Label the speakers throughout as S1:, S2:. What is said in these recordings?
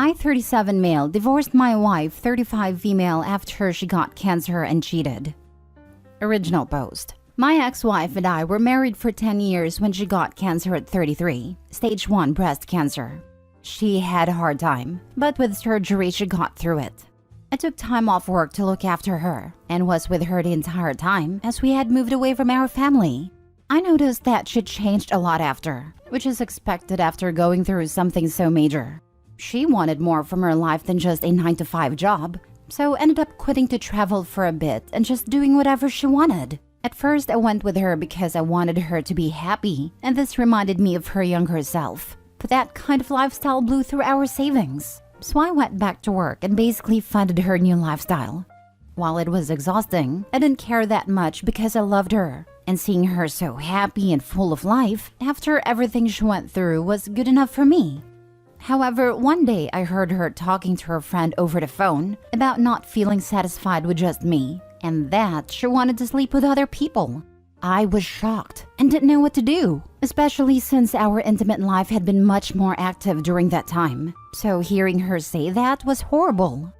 S1: I, 37 male, divorced my wife, 35 female, after she got cancer and cheated. Original post. My ex-wife and I were married for 10 years when she got cancer at 33, stage 1 breast cancer. She had a hard time, but with surgery she got through it. I took time off work to look after her and was with her the entire time as we had moved away from our family. I noticed that she changed a lot after, which is expected after going through something so major. She wanted more from her life than just a 9-to-5 job, so ended up quitting to travel for a bit and just doing whatever she wanted. At first, I went with her because I wanted her to be happy, and this reminded me of her younger self. But that kind of lifestyle blew through our savings, so I went back to work and basically funded her new lifestyle. While it was exhausting, I didn't care that much because I loved her, and seeing her so happy and full of life after everything she went through was good enough for me. However, one day I heard her talking to her friend over the phone about not feeling satisfied with just me, and that she wanted to sleep with other people. I was shocked and didn't know what to do, especially since our intimate life had been much more active during that time. So hearing her say that was horrible.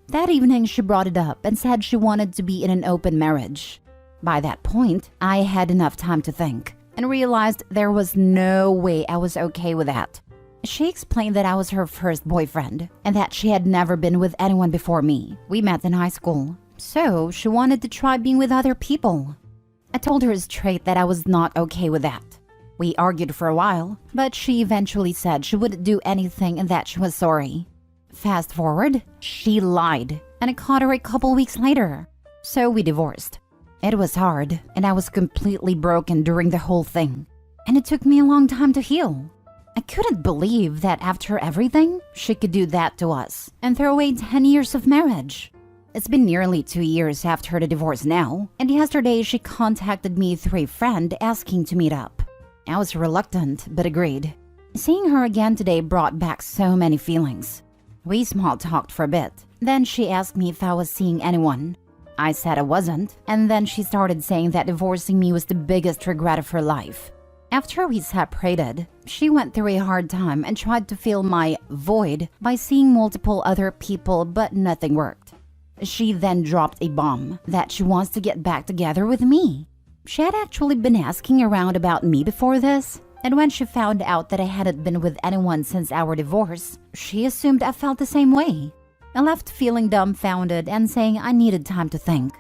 S1: That evening she brought it up and said she wanted to be in an open marriage. By that point, I had enough time to think and realized there was no way I was okay with that. She explained that I was her first boyfriend and that she had never been with anyone before me. We met in high school, so she wanted to try being with other people. I told her straight that I was not okay with that. We argued for a while, but she eventually said she wouldn't do anything and that she was sorry. Fast forward, she lied, and I caught her a couple weeks later. So we divorced. It was hard, and I was completely broken during the whole thing, and it took me a long time to heal. I couldn't believe that after everything, she could do that to us and throw away 10 years of marriage. It's been nearly 2 years after the divorce now, and yesterday she contacted me through a friend asking to meet up. I was reluctant, but agreed. Seeing her again today brought back so many feelings. We small talked for a bit, then she asked me if I was seeing anyone. I said I wasn't, and then she started saying that divorcing me was the biggest regret of her life. After we separated, she went through a hard time and tried to fill my void by seeing multiple other people, but nothing worked. She then dropped a bomb that she wants to get back together with me. She had actually been asking around about me before this, and when she found out that I hadn't been with anyone since our divorce, she assumed I felt the same way. I left feeling dumbfounded and saying I needed time to think.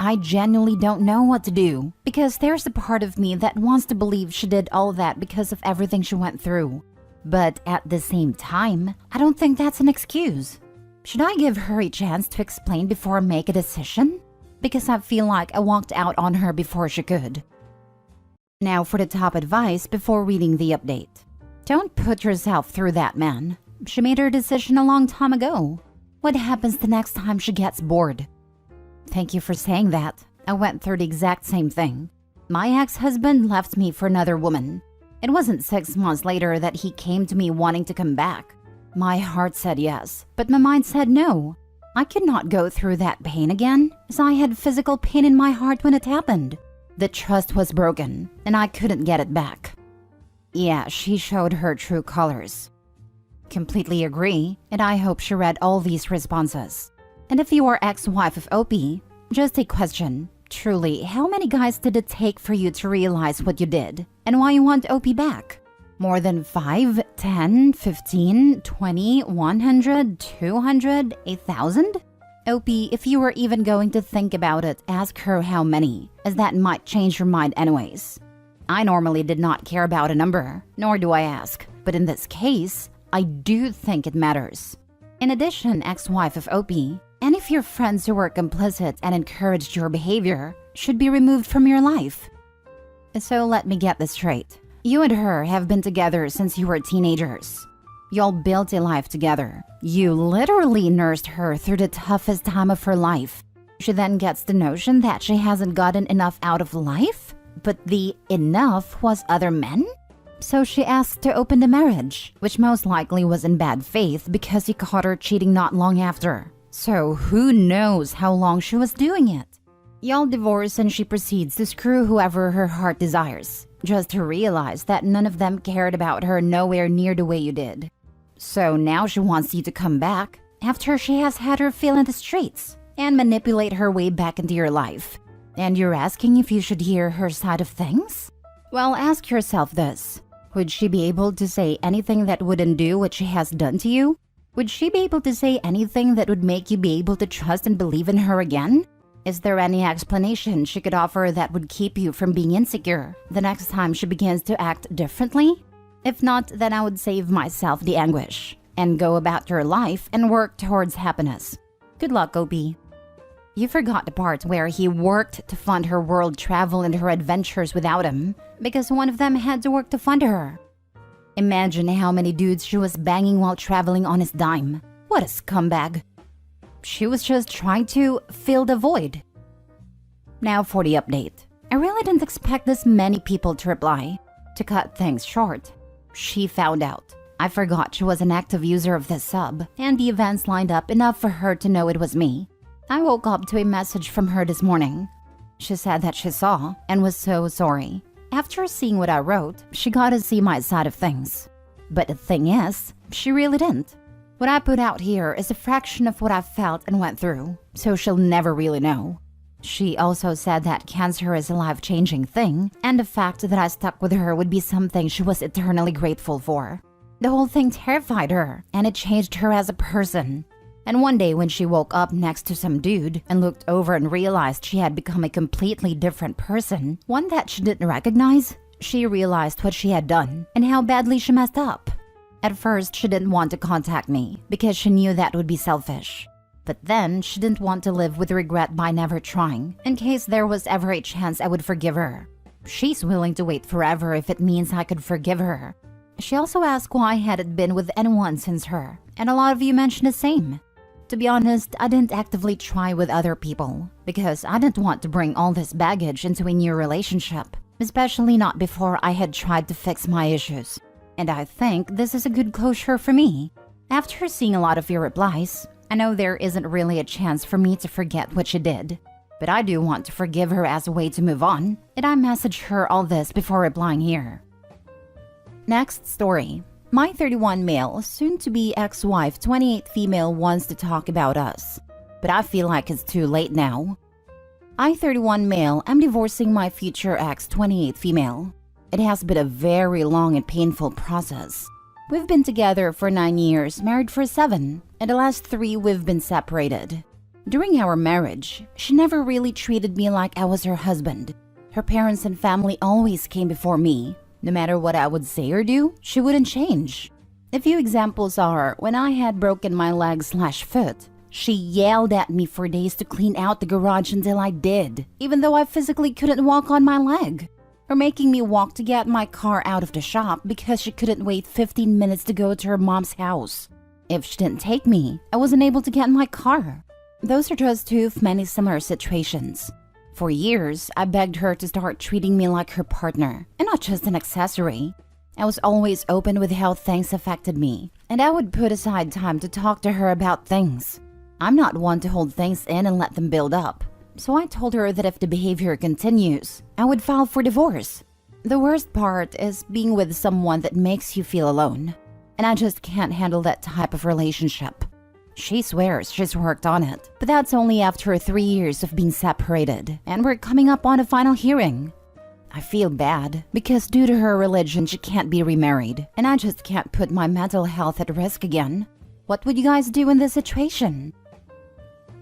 S1: I genuinely don't know what to do, because there's a part of me that wants to believe she did all that because of everything she went through. But at the same time, I don't think that's an excuse. Should I give her a chance to explain before I make a decision? Because I feel like I walked out on her before she could. Now for the top advice before reading the update. Don't put yourself through that, man. She made her decision a long time ago. What happens the next time she gets bored? Thank you for saying that. I went through the exact same thing. My ex-husband left me for another woman. It wasn't 6 months later that he came to me wanting to come back. My heart said yes, but my mind said no. I could not go through that pain again, as I had physical pain in my heart when it happened. The trust was broken, and I couldn't get it back. Yeah, she showed her true colors. Completely agree, and I hope she read all these responses. And if you are ex-wife of OP, just a question. Truly, how many guys did it take for you to realize what you did and why you want OP back? More than 5, 10, 15, 20, 100, 200, 1,000? OP, if you were even going to think about it, ask her how many, as that might change your mind anyways. I normally did not care about a number, nor do I ask, but in this case, I do think it matters. In addition, ex-wife of OP, any of your friends who were complicit and encouraged your behavior should be removed from your life. So let me get this straight. You and her have been together since you were teenagers. Y'all built a life together. You literally nursed her through the toughest time of her life. She then gets the notion that she hasn't gotten enough out of life? But the enough was other men? So she asked to open the marriage, which most likely was in bad faith because he caught her cheating not long after. So who knows how long she was doing it? Y'all divorce and she proceeds to screw whoever her heart desires, just to realize that none of them cared about her nowhere near the way you did. So now she wants you to come back after she has had her fill in the streets and manipulate her way back into your life. And you're asking if you should hear her side of things? Well, ask yourself this. Would she be able to say anything that would undo what she has done to you? Would she be able to say anything that would make you be able to trust and believe in her again? Is there any explanation she could offer that would keep you from being insecure the next time she begins to act differently? If not, then I would save myself the anguish and go about your life and work towards happiness. Good luck, OP. You forgot the part where he worked to fund her world travel and her adventures without him because one of them had to work to fund her. Imagine how many dudes she was banging while traveling on his dime. What a scumbag. She was just trying to fill the void. Now for the update. I really didn't expect this many people to reply. To cut things short, she found out. I forgot she was an active user of this sub, and the events lined up enough for her to know it was me. I woke up to a message from her this morning. She said that she saw and was so sorry. After seeing what I wrote, she got to see my side of things. But the thing is, she really didn't. What I put out here is a fraction of what I felt and went through, so she'll never really know. She also said that cancer is a life-changing thing, and the fact that I stuck with her would be something she was eternally grateful for. The whole thing terrified her, and it changed her as a person. And one day when she woke up next to some dude and looked over and realized she had become a completely different person, one that she didn't recognize, she realized what she had done and how badly she messed up. At first, she didn't want to contact me because she knew that would be selfish. But then, she didn't want to live with regret by never trying, in case there was ever a chance I would forgive her. She's willing to wait forever if it means I could forgive her. She also asked why I hadn't been with anyone since her, and a lot of you mentioned the same. To be honest, I didn't actively try with other people because I didn't want to bring all this baggage into a new relationship, especially not before I had tried to fix my issues. And I think this is a good closure for me. After seeing a lot of your replies, I know there isn't really a chance for me to forget what she did. But I do want to forgive her as a way to move on, and I messaged her all this before replying here. Next story. My 31 male, soon-to-be ex-wife 28 female wants to talk about us. But I feel like it's too late now. I 31 male, am divorcing my future ex 28 female. It has been a very long and painful process. We've been together for 9 years, married for 7, and the last 3 we've been separated. During our marriage, she never really treated me like I was her husband. Her parents and family always came before me. No matter what I would say or do, she wouldn't change. A few examples are, when I had broken my leg/foot, she yelled at me for days to clean out the garage until I did, even though I physically couldn't walk on my leg. Or making me walk to get my car out of the shop because she couldn't wait 15 minutes to go to her mom's house. If she didn't take me, I wasn't able to get in my car. Those are just 2 of many similar situations. For years, I begged her to start treating me like her partner, and not just an accessory. I was always open with how things affected me, and I would put aside time to talk to her about things. I'm not one to hold things in and let them build up. So I told her that if the behavior continues, I would file for divorce. The worst part is being with someone that makes you feel alone. And I just can't handle that type of relationship. She swears she's worked on it, but that's only after 3 years of being separated, and we're coming up on a final hearing. I feel bad, because due to her religion she can't be remarried, and I just can't put my mental health at risk again. What would you guys do in this situation?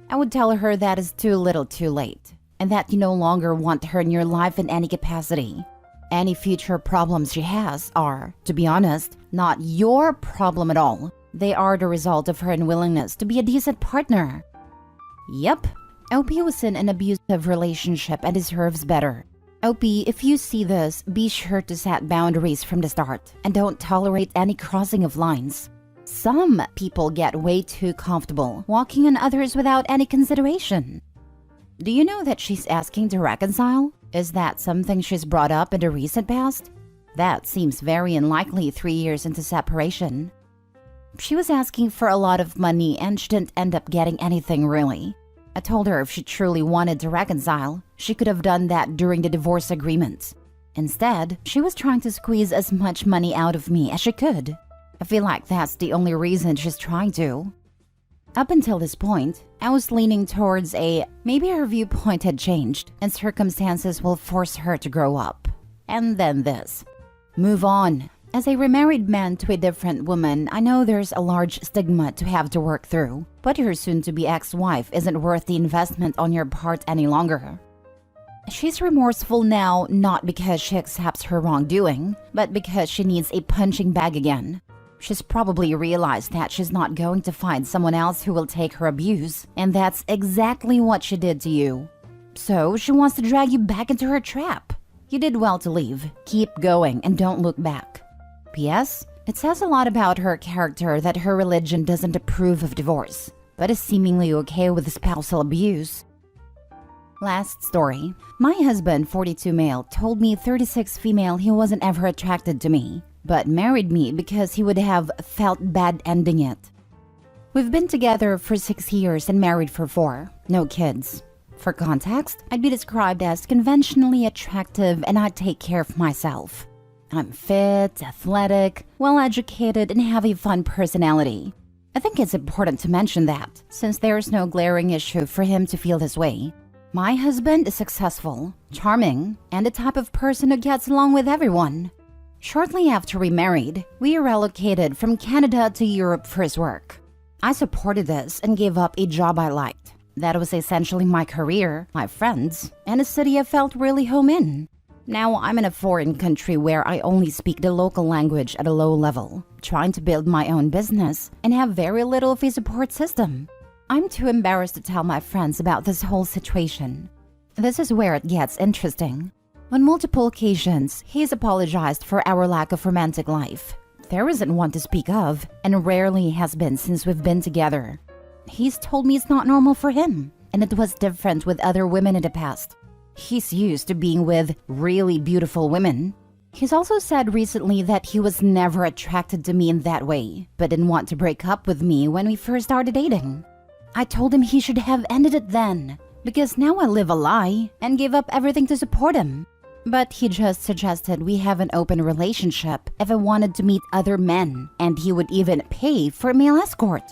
S1: I would tell her that it's too little too late, and that you no longer want her in your life in any capacity. Any future problems she has are, to be honest, not your problem at all. They are the result of her unwillingness to be a decent partner. Yep, OP was in an abusive relationship and deserves better. OP, if you see this, be sure to set boundaries from the start and don't tolerate any crossing of lines. Some people get way too comfortable walking on others without any consideration. Do you know that she's asking to reconcile? Is that something she's brought up in the recent past? That seems very unlikely 3 years into separation. She was asking for a lot of money and she didn't end up getting anything really. I told her if she truly wanted to reconcile, she could have done that during the divorce agreement. Instead, she was trying to squeeze as much money out of me as she could. I feel like that's the only reason she's trying to. Up until this point, I was leaning towards maybe her viewpoint had changed and circumstances will force her to grow up. And then this. Move on. As a remarried man to a different woman, I know there's a large stigma to have to work through, but your soon-to-be ex-wife isn't worth the investment on your part any longer. She's remorseful now not because she accepts her wrongdoing, but because she needs a punching bag again. She's probably realized that she's not going to find someone else who will take her abuse, and that's exactly what she did to you. So she wants to drag you back into her trap. You did well to leave. Keep going and don't look back. P.S. It says a lot about her character that her religion doesn't approve of divorce, but is seemingly okay with spousal abuse. Last story. My husband, 42 male, told me 36 female he wasn't ever attracted to me, but married me because he would have felt bad ending it. We've been together for 6 years and married for 4. No kids. For context, I'd be described as conventionally attractive and I'd take care of myself. I'm fit, athletic, well-educated, and have a fun personality. I think it's important to mention that, since there's no glaring issue for him to feel this way. My husband is successful, charming, and the type of person who gets along with everyone. Shortly after we married, we relocated from Canada to Europe for his work. I supported this and gave up a job I liked. That was essentially my career, my friends, and a city I felt really home in. Now I'm in a foreign country where I only speak the local language at a low level, trying to build my own business and have very little of a support system. I'm too embarrassed to tell my friends about this whole situation. This is where it gets interesting. On multiple occasions, he's apologized for our lack of romantic life. There isn't one to speak of, and rarely has been since we've been together. He's told me it's not normal for him, and it was different with other women in the past. He's used to being with really beautiful women. He's also said recently that he was never attracted to me in that way, but didn't want to break up with me when we first started dating. I told him he should have ended it then, because now I live a lie and gave up everything to support him. But he just suggested we have an open relationship if I wanted to meet other men, and he would even pay for a male escort.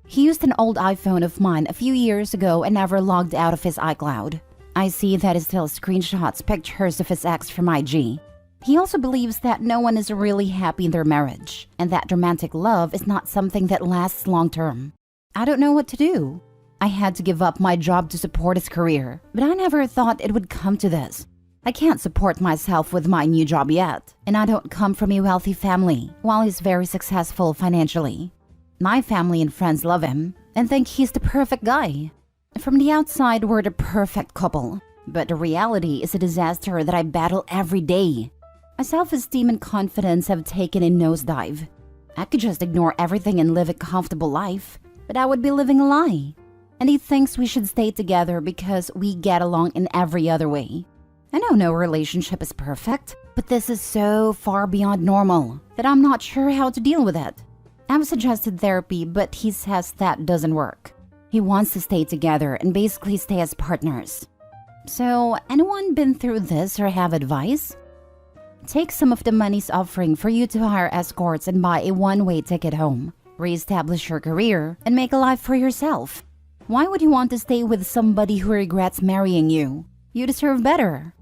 S1: He used an old iPhone of mine a few years ago and never logged out of his iCloud. I see that he still screenshots pictures of his ex from IG. He also believes that no one is really happy in their marriage, and that romantic love is not something that lasts long term. I don't know what to do. I had to give up my job to support his career, but I never thought it would come to this. I can't support myself with my new job yet, and I don't come from a wealthy family, while he's very successful financially. My family and friends love him and think he's the perfect guy. From the outside, we're the perfect couple, but the reality is a disaster that I battle every day. My self-esteem and confidence have taken a nosedive. I could just ignore everything and live a comfortable life, but I would be living a lie. And he thinks we should stay together because we get along in every other way. I know no relationship is perfect, but this is so far beyond normal that I'm not sure how to deal with it. I've suggested therapy, but he says that doesn't work. He wants to stay together and basically stay as partners. So, anyone been through this or have advice? Take some of the money's offering for you to hire escorts and buy a one-way ticket home. Re-establish your career and make a life for yourself. Why would you want to stay with somebody who regrets marrying you? You deserve better.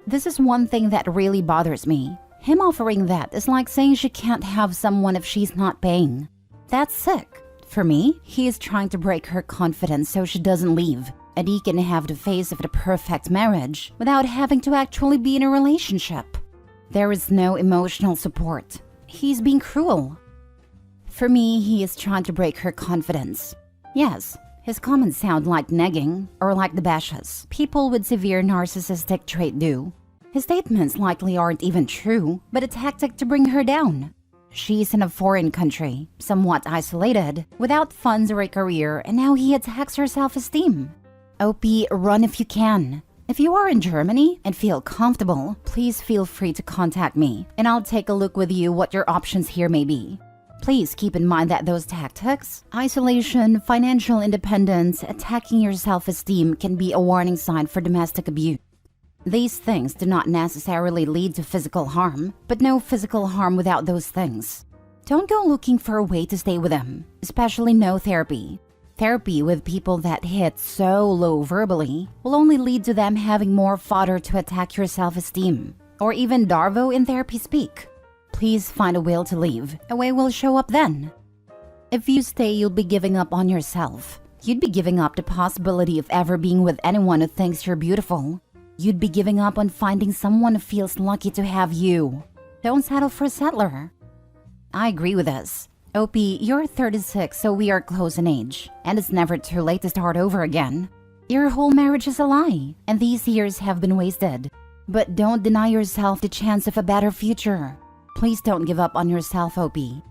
S1: This is one thing that really bothers me. Him offering that is like saying she can't have someone if she's not paying. That's sick. For me, he is trying to break her confidence so she doesn't leave, and he can have the face of the perfect marriage without having to actually be in a relationship. There is no emotional support. He's being cruel. For me, he is trying to break her confidence. Yes, his comments sound like negging, or like the bashes people with severe narcissistic trait do. His statements likely aren't even true, but a tactic to bring her down. She's in a foreign country, somewhat isolated, without funds or a career, and now he attacks her self-esteem. OP, run if you can. If you are in Germany and feel comfortable, please feel free to contact me, and I'll take a look with you what your options here may be. Please keep in mind that those tactics, isolation, financial independence, attacking your self-esteem can be a warning sign for domestic abuse. These things do not necessarily lead to physical harm, but no physical harm without those things. Don't go looking for a way to stay with them, especially no therapy. Therapy with people that hit so low verbally will only lead to them having more fodder to attack your self-esteem, or even Darvo in therapy speak. Please find a will to leave. A way will show up then. If you stay, you'll be giving up on yourself. You'd be giving up the possibility of ever being with anyone who thinks you're beautiful. You'd be giving up on finding someone who feels lucky to have you. Don't settle for a settler. I agree with this. Opie, you're 36, so we are close in age, and it's never too late to start over again. Your whole marriage is a lie, and these years have been wasted. But don't deny yourself the chance of a better future. Please don't give up on yourself, Opie.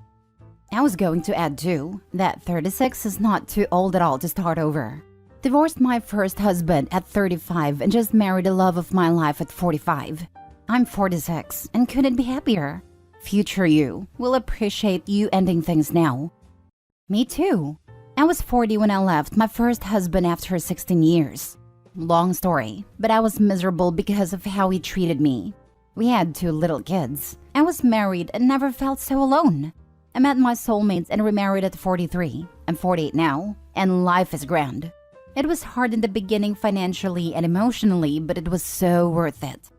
S1: I was going to add too that 36 is not too old at all to start over. Divorced my first husband at 35 and just married the love of my life at 45. I'm 46 and couldn't be happier. Future you will appreciate you ending things now. Me too. I was 40 when I left my first husband after 16 years. Long story, but I was miserable because of how he treated me. We had 2 little kids. I was married and never felt so alone. I met my soulmates and remarried at 43. I'm 48 now, and life is grand. It was hard in the beginning financially and emotionally, but it was so worth it.